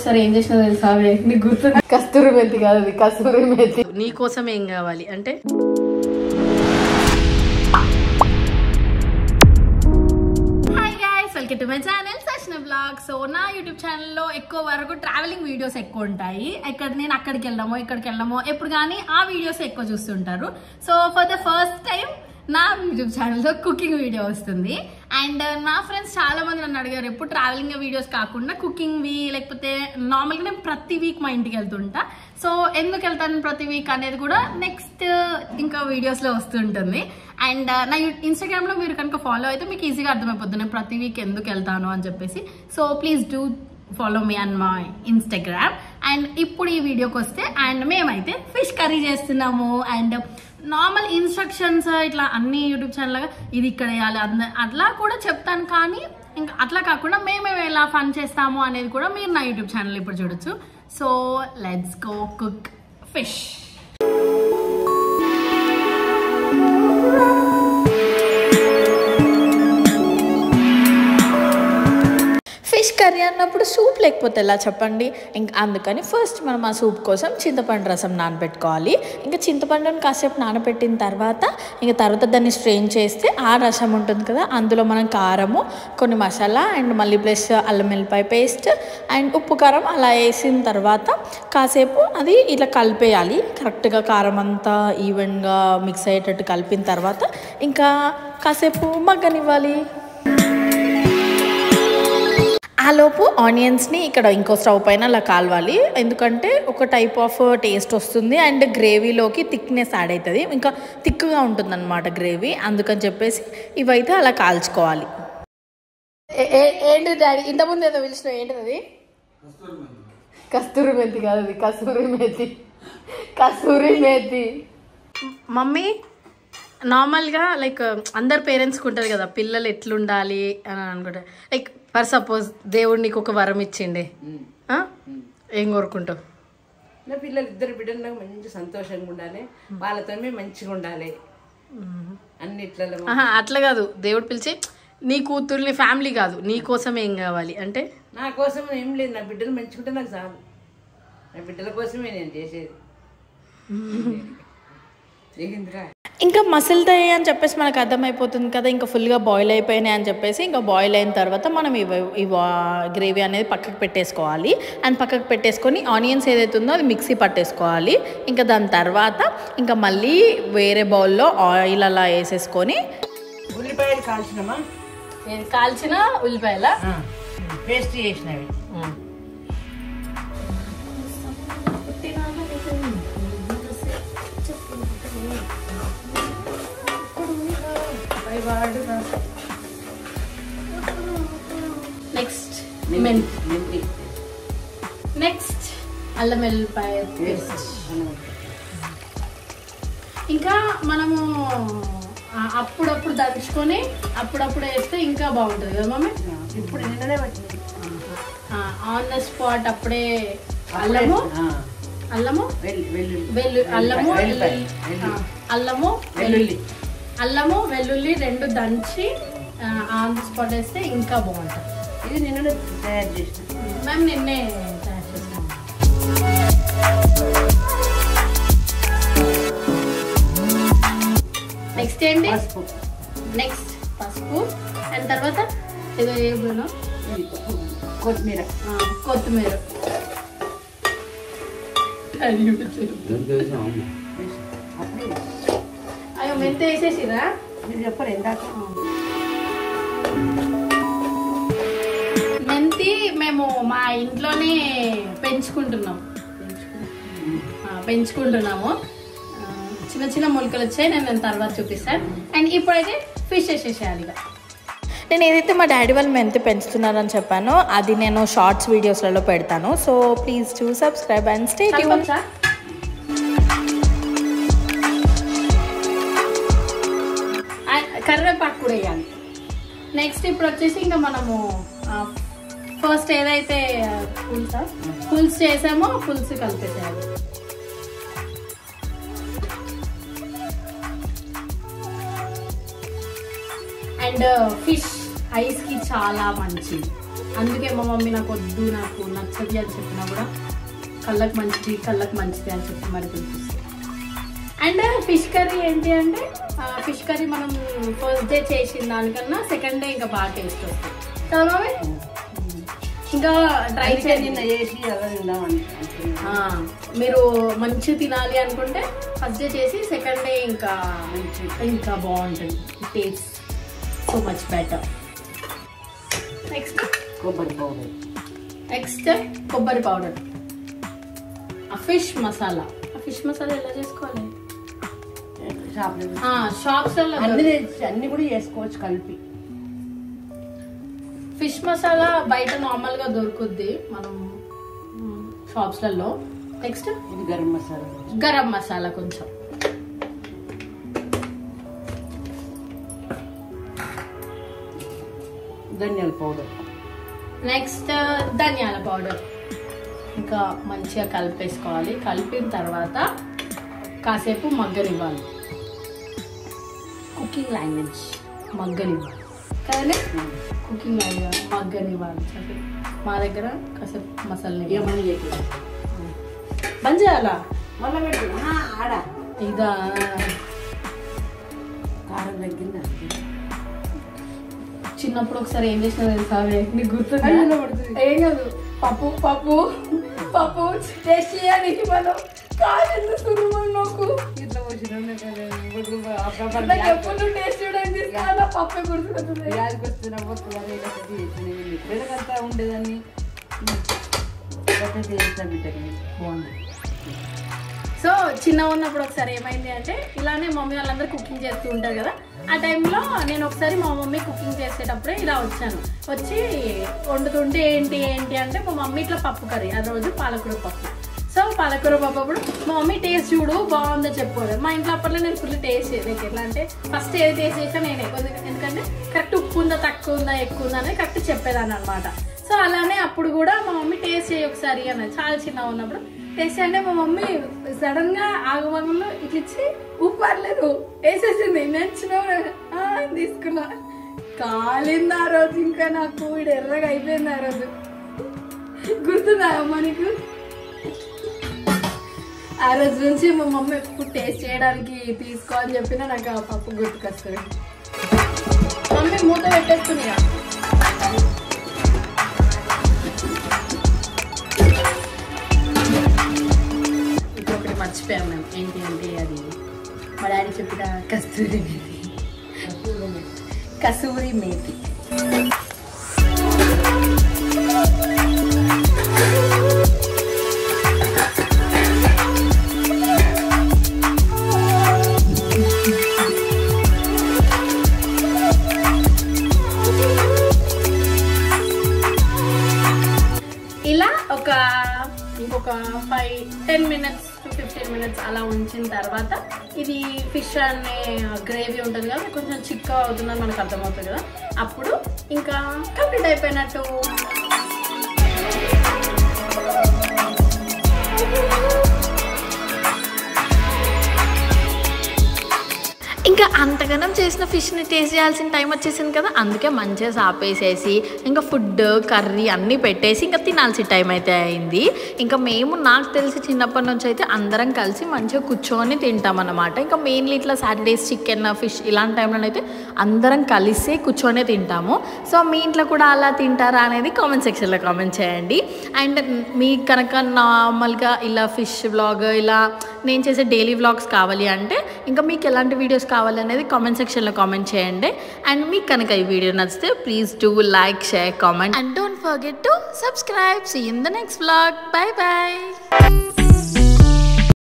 ఒకసారి ఏం చేసినా తెలుసా నీకు గుర్తు? కస్తూరి మెతి కాదు, అది కస్తూరి మెతి. నీ కోసం ఏం కావాలి అంటే welcome to my channel Sashna blog. So నా యూట్యూబ్ ఛానల్లో ఎక్కువ వరకు ట్రావెలింగ్ వీడియోస్ ఎక్కువ ఉంటాయి. నేను అక్కడికి వెళ్ళామో ఎప్పుడు కానీ ఆ వీడియోస్ ఎక్కువ చూస్తుంటారు. So for the first time నా యూట్యూబ్ ఛానల్లో కుకింగ్ వీడియో వస్తుంది. అండ్ నా ఫ్రెండ్స్ చాలా మంది నన్ను అడిగారు ఎప్పుడు ట్రావెలింగ్ వీడియోస్ కాకుండా కుకింగ్వి, లేకపోతే నార్మల్గా నేను ప్రతి వీక్ మా ఇంటికి వెళ్తుంటా. సో ఎందుకు వెళ్తాను ప్రతి వీక్ అనేది కూడా నెక్స్ట్ ఇంకా వీడియోస్లో వస్తుంటుంది. అండ్ నా ఇన్స్టాగ్రామ్లో మీరు కనుక ఫాలో అయితే మీకు ఈజీగా అర్థమైపోతుంది నేను ప్రతి వీక్ ఎందుకు వెళ్తాను అని చెప్పేసి. So please do follow me and my Instagram. And ఇప్పుడు ఈ వీడియోకి వస్తే అండ్ మేమైతే ఫిష్ కర్రీ చేస్తున్నాము. అండ్ నార్మల్ ఇన్స్ట్రక్షన్స్ ఇట్లా అన్ని యూట్యూబ్ ఛానల్గా ఇది ఇక్కడ వేయాలి అట్లా కూడా చెప్తాను. కానీ ఇంకా అట్లా కాకుండా మేము ఎలా ఫన్ చేస్తాము అనేది కూడా మీరు నా యూట్యూబ్ ఛానల్ ఇప్పుడు చూడొచ్చు. So let's go cook fish. Fish curry అన్నప్పుడు సూప్ లేకపోతే ఎలా చెప్పండి. ఇంకా అందుకని ఫస్ట్ మనం ఆ సూప్ కోసం చింతపండు రసం నానబెట్టుకోవాలి. ఇంకా చింతపండుని కాసేపు నానబెట్టిన తర్వాత దాన్ని స్ట్రెయిన్ చేస్తే ఆ రసం ఉంటుంది కదా, అందులో మనం కారము, కొన్ని మసాలా అండ్ మళ్ళీ ప్లస్ అల్లం వెల్లిపాయ పేస్ట్ అండ్ ఉప్పు కారం అలా వేసిన తర్వాత కాసేపు అది ఇట్లా కలిపేయాలి. కరెక్ట్గా కారం అంతా ఈవెన్గా మిక్స్ అయ్యేటట్టు కలిపిన తర్వాత ఇంకా కాసేపు మగ్గనివ్వాలి. ఆలోపు ఆనియన్స్ని ఇక్కడ ఇంకో స్టవ్ పైన అలా కాల్వాలి. ఎందుకంటే ఒక టైప్ ఆఫ్ టేస్ట్ వస్తుంది అండ్ గ్రేవీలోకి థిక్నెస్ యాడ్ అవుతుంది, ఇంకా థిక్గా ఉంటుంది అన్నమాట గ్రేవీ. అందుకని చెప్పేసి ఇవైతే అలా కాల్చుకోవాలి. ఏంటి డాడీ ఇంతకుముందు ఏదో పిలిచిన ఏంటిది? అది కస్తూరి మెతి కాదు, అది కస్తూరి మెతి. మమ్మీ నార్మల్గా లైక్ అందరు పేరెంట్స్కి ఉంటుంది కదా పిల్లలు ఎట్లుండాలి అని అనుకుంటారు. లైక్ ఫర్ సపోజ్ దేవుడు నీకు ఒక వరం ఇచ్చిండే, ఏం కోరుకుంటావు? నా పిల్లలు ఇద్దరు బిడ్డలు నాకు మంచి సంతోషంగా ఉండాలి, వాళ్ళతో మంచిగా ఉండాలి అన్నిట్లలో. అట్లా కాదు, దేవుడు పిలిచి నీ కూతుర్ని ఫ్యామిలీ కాదు నీ కోసం ఏం కావాలి అంటే? నా కోసం ఏం లేదు, నా బిడ్డలు మంచిగా ఉంటే నాకు చాలు. నా బిడ్డల కోసమే నేను చేసేది. ఇంకా మసిల్తాయి అని చెప్పేసి మనకు అర్థమైపోతుంది కదా, ఇంకా ఫుల్గా బాయిల్ అయిపోయినాయి అని చెప్పేసి ఇంకా బాయిల్ అయిన తర్వాత మనం ఈ గ్రేవీ అనేది పక్కకు పెట్టేసుకోవాలి. అండ్ పక్కకు పెట్టేసుకొని ఆనియన్స్ ఏదైతే ఉందో అది మిక్సీ పట్టేసుకోవాలి. ఇంకా దాని తర్వాత ఇంకా మళ్ళీ వేరే బౌల్లో ఆయిల్ అలా వేసేసుకొని ఉల్లిపాయలు కాల్చినమా, కాల్చిన ఉల్లిపాయల పేస్ట్ చేసినవి నెక్స్ట్ నెక్స్ట్ అల్లం వెల్లిపాయ పేస్ట్. ఇంకా మనము అప్పుడప్పుడు దంచుకొని అప్పుడప్పుడు వేస్తే ఇంకా బాగుంటుంది కదా మమ్మీ. ఇప్పుడు నిన్ననే పట్టింది ఆన్ ద స్పాట్ అప్పుడే అల్లము వెల్లుల్లి రెండు దంచి ఆన్ ద స్పాట్ వేస్తే ఇంకా బాగుంటుంది. ఇది నిన్ననే తయారు చేసిన మేము నిన్నే తయారు చేస్తాం. నెక్స్ట్ ఏంటి? నెక్స్ట్ పసుపు అండ్ తర్వాత ఏదో ఏమో కొత్తిమీర అయ్యో మెంత వేసేసిరా? మీరు చెప్పరు ఎందాక మెంతి మేము మా ఇంట్లోనే పెంచుకుంటున్నాము. చిన్న చిన్న మొలకలు వచ్చాయి, నేను తర్వాత చూపిస్తాను. అండ్ ఇప్పుడైతే ఫిష్ వేసేసేయాలి. నేను ఏదైతే మా డాడీ వాళ్ళు మెంతి పెంచుతున్నారని చెప్పానో అది నేను షార్ట్స్ వీడియోస్లలో పెడతాను. So please to subscribe and stay tuned. కరివేపాకు కూడా వేయాలి. నెక్స్ట్ ఇప్పుడు వచ్చేసి ఇంకా మనము ఫస్ట్ ఏదైతే పులుసు చేసామో పులుసు కలిపేసేయాలి. అండ్ ఫిష్ ఐస్ కి చాలా మంచిది. అందుకే మా మమ్మీ నాకు వద్దు, నాకు నచ్చది అని చెప్పినా కూడా కళ్ళకు మంచిది అని చెప్పి మరి తినిపిస్తుంది. అండ్ ఫిష్ కర్రీ ఏంటి అంటే ఫిష్ కర్రీ మనం ఫస్ట్ డే చేసిన దానికన్నా సెకండ్ డే ఇంకా బాగా టేస్ట్ వస్తుంది కదా మమ్మీ. ఇంకా ట్రై చేసి మీరు మంచి తినాలి అనుకుంటే ఫస్ట్ డే చేసి సెకండ్ డే ఇంకా బాగుంటుంది, taste so much better. Next కొబ్బరి powder, fish masala. Fish masala ఎలా చేసుకోవాలి? షాప్స్ అన్ని కూడా చేసుకోవచ్చు కలిపి. ఫిష్ మసాలా బయట నార్మల్ గా దొరుకుద్ది మనం షాప్స్లలో. నెక్స్ట్ ఇది గరం మసాలా కొంచెం, ధనియాల పౌడర్. నెక్స్ట్ ధనియాల పౌడర్. ఇంకా మంచిగా కలిపేసుకోవాలి. కలిపిన తర్వాత కాసేపు మగ్గనివ్వాలి. కుకింగ్ లాంగ్వేజ్ మగ్గనివ్వాలి కదండి, కుకింగ్ లాంగ్వేజ్ మగ్గనివ్వాలి. మా దగ్గర కాసేపు మసాలా బంద్ చేయాలా ఆడ ఇదా కారం తగ్గిందా? చిన్నప్పుడు ఒకసారి ఏం చేసినా తెలుసా నీకు గుర్తుందా? ఏం కాదు, పప్పు పప్పు పప్పు టేస్ట్ చేయడానికి మనం కాదు సురుమకు ఇట్లా ఎప్పుడు టేస్ట్ చేయడానికి పప్పే గుర్తుకొస్తుంది. ఎప్పుడైనా ఉండేదాన్ని బాగుంది. సో చిన్నగా ఉన్నప్పుడు ఒకసారి ఏమైంది అంటే ఇలానే మమ్మీ వాళ్ళందరూ కుకింగ్ చేస్తూ ఉంటారు కదా, ఆ టైంలో నేను ఒకసారి మా మమ్మీ కుకింగ్ చేసేటప్పుడే ఇలా వచ్చి వండుతుంటే ఏంటి అంటే మా మమ్మీ ఇట్లా పప్పు కర్రీ, ఆ రోజు పాలకూర పప్పు. సో పాలకూర పప్పు అప్పుడు మా మమ్మీ టేస్ట్ చూడు బాగుందో చెప్పుకోవాలి. మా ఇంట్లో అప్పట్లో నేను ఫుల్ టేస్ట్ చేయలేదు. ఎట్లా అంటే ఫస్ట్ ఏది టేస్ట్ చేసా నేనే, ఎందుకంటే కరెక్ట్ ఉప్పు ఉందా తక్కువ ఉందా ఎక్కువ ఉందా అనేది కరెక్ట్ చెప్పేదాన్ని అనమాట. సో అలానే అప్పుడు కూడా మా మమ్మీ టేస్ట్ చేయి ఒకసారి అన్నది. చాలా చిన్నగా ఉన్నప్పుడు టేస్ట్ అంటే మా మమ్మీ సడన్ గా ఆగమగంలో ఇట్లిచ్చి ఉప్పు పర్లేదు వేసేసింది. నచ్చినా తీసుకున్నా, కాలింది ఆ రోజు. ఇంకా నాకు వీడు ఎర్రగా అయిపోయింది ఆ రోజు. గుర్తుందా అమ్మ నీకు? ఆ రోజు నుంచి మా మమ్మీ ఎప్పుడు టేస్ట్ చేయడానికి తీసుకో అని చెప్పినా నాకు ఆ పప్పు గుర్తుకొస్తుంది. మమ్మీ మూత పెట్టేస్తుంది. ఇంకొకటి మర్చిపోయాం మేము, ఏంటి అంటే అది మా డాడీ చెప్పిన కసూరి మేతి. ఇలా ఇంకొక 10 minutes to 15 minutes అలా ఉంచిన తర్వాత ఇది ఫిష్ అనే గ్రేవీ ఉంటుంది కదా, కొంచెం చిక్కగా అవుతుందని మనకు అర్థమవుతుంది కదా, అప్పుడు ఇంకా కంప్లీట్ అయిపోయినట్టు. ఇంకా అంతగానం చేసిన ఫిష్ని టేస్ట్ చేయాల్సిన టైం వచ్చేసింది కదా, అందుకే మంచిగా సాపేసేసి ఇంకా ఫుడ్ కర్రీ అన్నీ పెట్టేసి ఇంకా తినాల్సిన టైం అయితే అయింది. ఇంకా నాకు తెలిసి చిన్నప్పటి నుంచి అయితే అందరం కలిసి మంచిగా కూర్చొని తింటాం అన్నమాట. ఇంకా మెయిన్లీ ఇట్లా సాటర్డేస్ చికెన్ ఫిష్ ఇలాంటి టైంలో అయితే అందరం కలిసే కూర్చొనే తింటాము. సో మీ ఇంట్లో కూడా అలా తింటారా అనేది కామెంట్ సెక్షన్లో కామెంట్ చేయండి. అండ్ మీకు కనుక నార్మల్గా ఇలా ఫిష్ వ్లాగ్ ఇలా నేను చేసే డైలీ వ్లాగ్స్ కావాలి అంటే ఇంకా మీకు ఎలాంటి వీడియోస్ కావాలనేది కామెంట్ సెక్షన్లో కామెంట్ చేయండి. అండ్ మీకు కనుక ఈ వీడియో నచ్చితే please do like, share, comment and don't forget to subscribe. See you in the next vlog. Bye by.